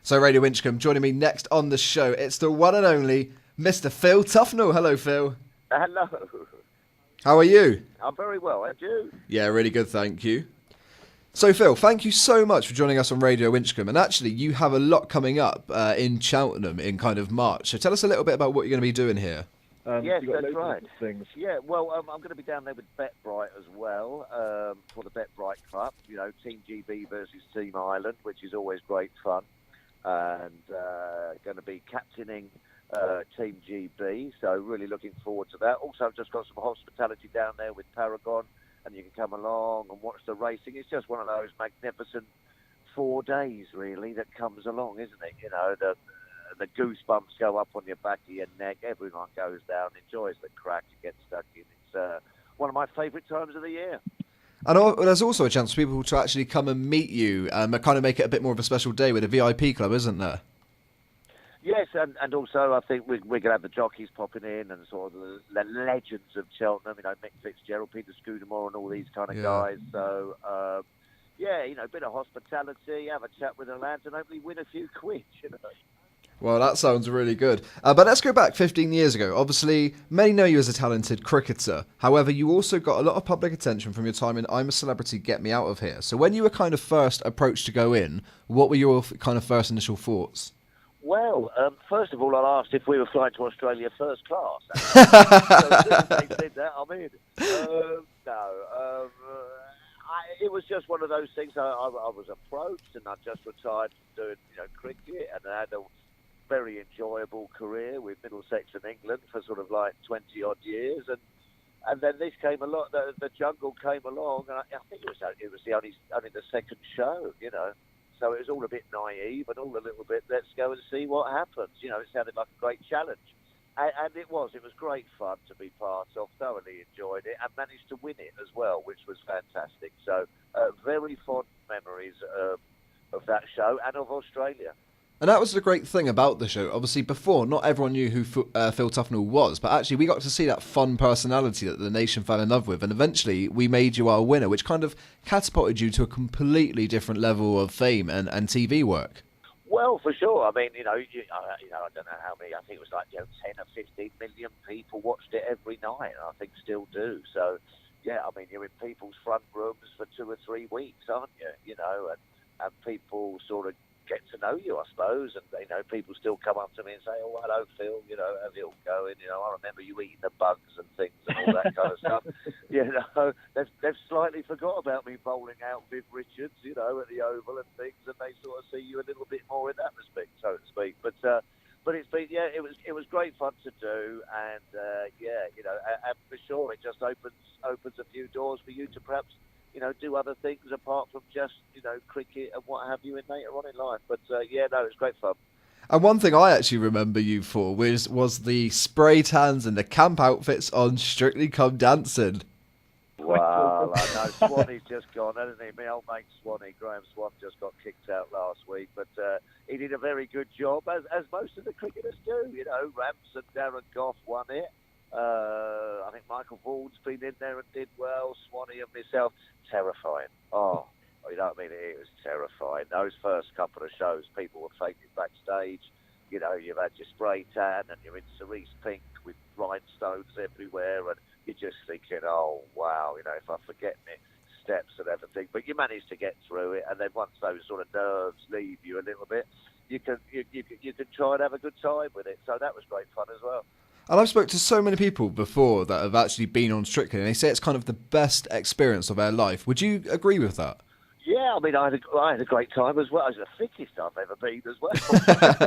So Radio Winchcombe, joining me next on the show, it's the one and only Mr. Phil Tufnell. Hello, Phil. Hello. How are you? I'm very well, and you? Yeah, really good, thank you. So, Phil, thank you so much for joining us on Radio Winchcombe. And actually, you have a lot coming up in Cheltenham in kind of March. So tell us a little bit about what you're going to be doing here. Yes, that's right. Yeah, well, I'm going to be down there with BetBright as well for the BetBright Cup. You know, Team GB versus Team Ireland, which is always great fun. And going to be captaining Team GB, so really looking forward to that. Also, I've just got some hospitality down there with Paragon, and you can come along and watch the racing. It's just one of those magnificent 4 days, really, that comes along, isn't it? You know, the goosebumps go up on your back of your neck. Everyone goes down, enjoys the crack, you get stuck in. It's one of my favourite times of the year. And there's also a chance for people to actually come and meet you and kind of make it a bit more of a special day with a VIP club, isn't there? Yes, and also I think we're going to have the jockeys popping in and sort of the legends of Cheltenham, you know, Mick Fitzgerald, Peter Scudamore and all these kind of guys. So, yeah, you know, a bit of hospitality, have a chat with the lads and hopefully win a few quid, you know. Well, that sounds really good. But let's go back 15 years ago. Obviously, many know you as a talented cricketer. However, you also got a lot of public attention from your time in I'm a Celebrity, Get Me Out of Here. So when you were kind of first approached to go in, what were your kind of first initial thoughts? Well, first of all, I asked if we were flying to Australia first class. So as soon as they said that, I'm in. It was just one of those things. I was approached, and I just retired from doing, you know, cricket, and I had a very enjoyable career with Middlesex and England for sort of like 20 odd years, and then this came along. The jungle came along, and I think it was only the second show, you know. So it was all a bit naive and all a little bit, let's go and see what happens. You know, it sounded like a great challenge. And it was great fun to be part of, thoroughly enjoyed it and managed to win it as well, which was fantastic. So very fond memories of that show and of Australia. And that was the great thing about the show. Obviously, before, not everyone knew who Phil Tufnell was, but actually we got to see that fun personality that the nation fell in love with, and eventually we made you our winner, which kind of catapulted you to a completely different level of fame and TV work. Well, for sure. I mean, I don't know how many. I think it was like 10 or 15 million people watched it every night, and I think still do. So, yeah, I mean, you're in people's front rooms for 2 or 3 weeks, aren't you? You know, and people sort of get to know you, I suppose, and you know, people still come up to me and say, "Oh, hello, Phil. You know, how's it all going? You know, I remember you eating the bugs and things and all that kind of stuff." You know, they've slightly forgot about me bowling out Viv Richards, you know, at the Oval and things, and they sort of see you a little bit more in that respect, so to speak. But it's been, yeah, it was great fun to do, and yeah, you know, and for sure, it just opens a few doors for you to perhaps, you know, do other things apart from just, you know, cricket and what have you in later on in life. But yeah, no, it was great fun. And one thing I actually remember you for was the spray tans and the camp outfits on Strictly Come Dancing. Well, I know Swanee's just gone, hasn't he? My old mate Swanee, Graham Swan, just got kicked out last week, but he did a very good job, as most of the cricketers do. You know, Ramps and Darren Gough won it. I think Michael Vaughan's been in there and did well. Swanee and myself, terrifying. Oh, you know what I mean? It was terrifying. Those first couple of shows, people were faking backstage. You know, you've had your spray tan and you're in cerise pink with rhinestones everywhere, and you're just thinking, oh wow, you know, if I forget my steps and everything. But you manage to get through it, and then once those sort of nerves leave you a little bit, you can try and have a good time with it. So that was great fun as well. And I've spoke to so many people before that have actually been on Strictly, and they say it's kind of the best experience of their life. Would you agree with that? Yeah, I mean, I had a great time as well. It was the fittest I've ever been as well,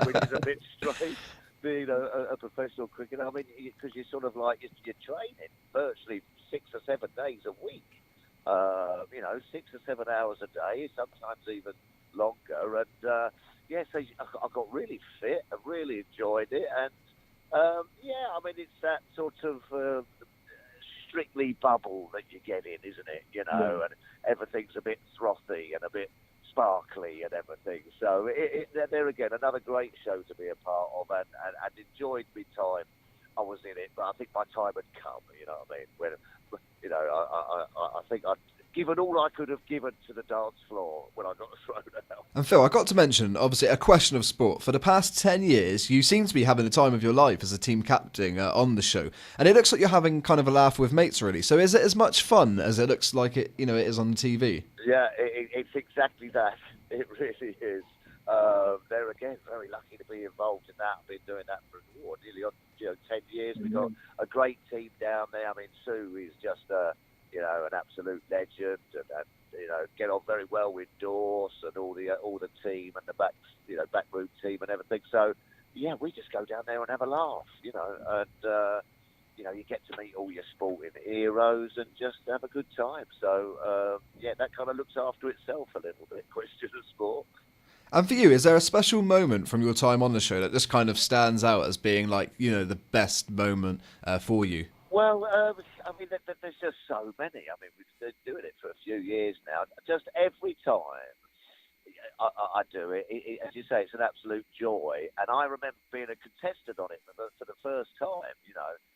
which is a bit strange, being a professional cricketer. I mean, because you're sort of like, you're training virtually 6 or 7 days a week. You know, 6 or 7 hours a day, sometimes even longer. And, yeah, so I got really fit. I really enjoyed it. And, yeah, I mean, it's that sort of Strictly bubble that you get in, isn't it? You know, and everything's a bit frothy and a bit sparkly and everything. So there again, another great show to be a part of, and enjoyed my time I was in it. But I think my time had come. You know what I mean? When, you know, I think given all I could have given to the dance floor when I got thrown out. And Phil, I got to mention, obviously, a question of sport. For the past 10 years, you seem to be having the time of your life as a team captain on the show. And it looks like you're having kind of a laugh with mates, really. So is it as much fun as it looks like it is on TV? Yeah, it's exactly that. It really is. They're, again, very lucky to be involved in that. I've been doing that for nearly 10 years. We've got a great team down there. I mean, Sue is just an absolute legend, and get on very well with Dorse and all the team and the backroom team and everything. So yeah, we just go down there and have a laugh, and you get to meet all your sporting heroes and just have a good time. So that kind of looks after itself a little bit. Question of sport. And for you, is there a special moment from your time on the show that just kind of stands out as being like, the best moment for you? Well, I mean, there's just so many. I mean, we've been doing it for a few years now. Just every time I do it, as you say, it's an absolute joy. And I remember being a contestant on it for the first time,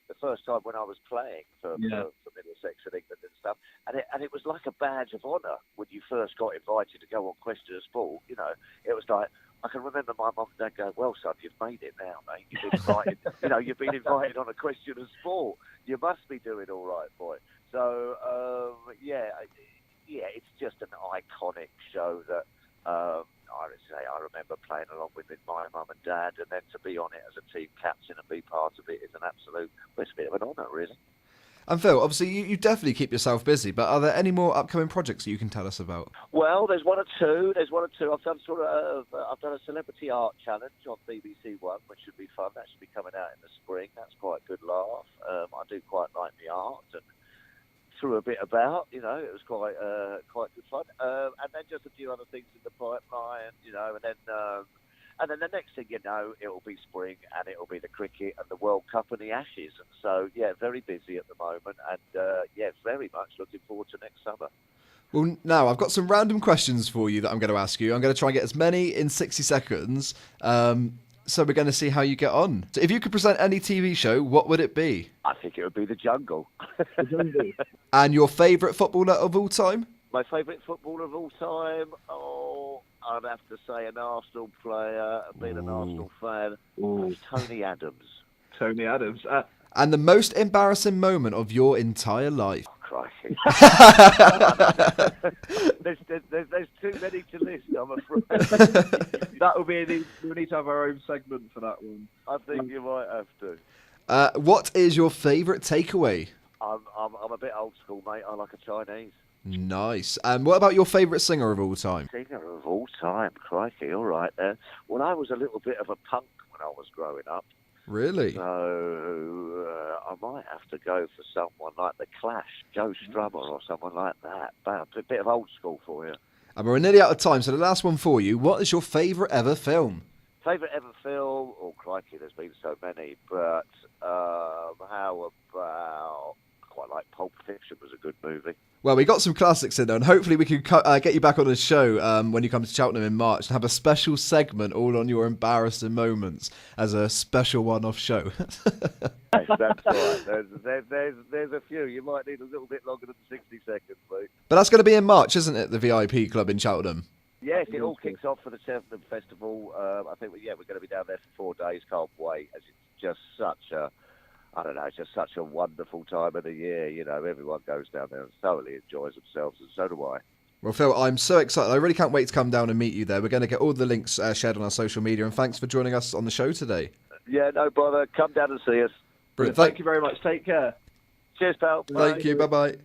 the first time when I was playing for Middlesex and England and stuff. And it was like a badge of honour when you first got invited to go on Question of Sport. It was like, I can remember my mum and dad going, "Well, son, you've made it now, mate. You've been invited. You've been invited on a Question of Sport. You must be doing all right, boy." So it's just an iconic show that I remember playing along with my mum and dad, and then to be on it as a team captain and be part of it is an absolute, it's a bit of an honour, really. And Phil, obviously, you definitely keep yourself busy, but are there any more upcoming projects that you can tell us about? Well, there's one or two. I've done I've done a celebrity art challenge on BBC One, which should be fun. That should be coming out in the spring. That's quite a good laugh. I do quite like the art and threw a bit about. It was quite good fun. And then just a few other things in the pipeline. And then the next thing it'll be spring and it'll be the cricket and the World Cup and the Ashes. And so, very busy at the moment. And, very much looking forward to next summer. Well, now, I've got some random questions for you that I'm going to ask you. I'm going to try and get as many in 60 seconds. So we're going to see how you get on. So if you could present any TV show, what would it be? I think it would be The Jungle. And your favourite footballer of all time? My favourite footballer of all time? I'd have to say an Arsenal player, being an Arsenal fan. Tony Adams. Tony Adams. And the most embarrassing moment of your entire life? Crikey. there's too many to list, I'm afraid. That will be we need to have our own segment for that one. I think you might have to. What is your favourite takeaway? I'm a bit old school, mate. I like a Chinese. Nice. And what about your favourite singer of all time? Singer of all time? Crikey, all right there. Well, I was a little bit of a punk when I was growing up. Really? So I might have to go for someone like The Clash, Joe Strummer or someone like that. A bit of old school for you. And we're nearly out of time, so the last one for you. What is your favourite ever film? Favourite ever film? Oh, crikey, there's been so many. But how about... Quite like Pulp Fiction was a good movie. Well, we got some classics in there, and hopefully we can get you back on the show when you come to Cheltenham in March and have a special segment all on your embarrassing moments as a special one-off show. Yes, that's right. There's a few. You might need a little bit longer than 60 seconds, mate. But that's going to be in March, isn't it, the VIP Club in Cheltenham? Yes, it all kicks off for the Cheltenham Festival. I think, we're going to be down there for 4 days. Can't wait, as it's just such a... it's just such a wonderful time of the year. Everyone goes down there and thoroughly enjoys themselves, and so do I. Well, Phil, I'm so excited. I really can't wait to come down and meet you there. We're going to get all the links shared on our social media, and thanks for joining us on the show today. Yeah, no bother. Come down and see us. Brilliant. Thank you very much. Take care. Cheers, pal. Thank you. Bye-bye.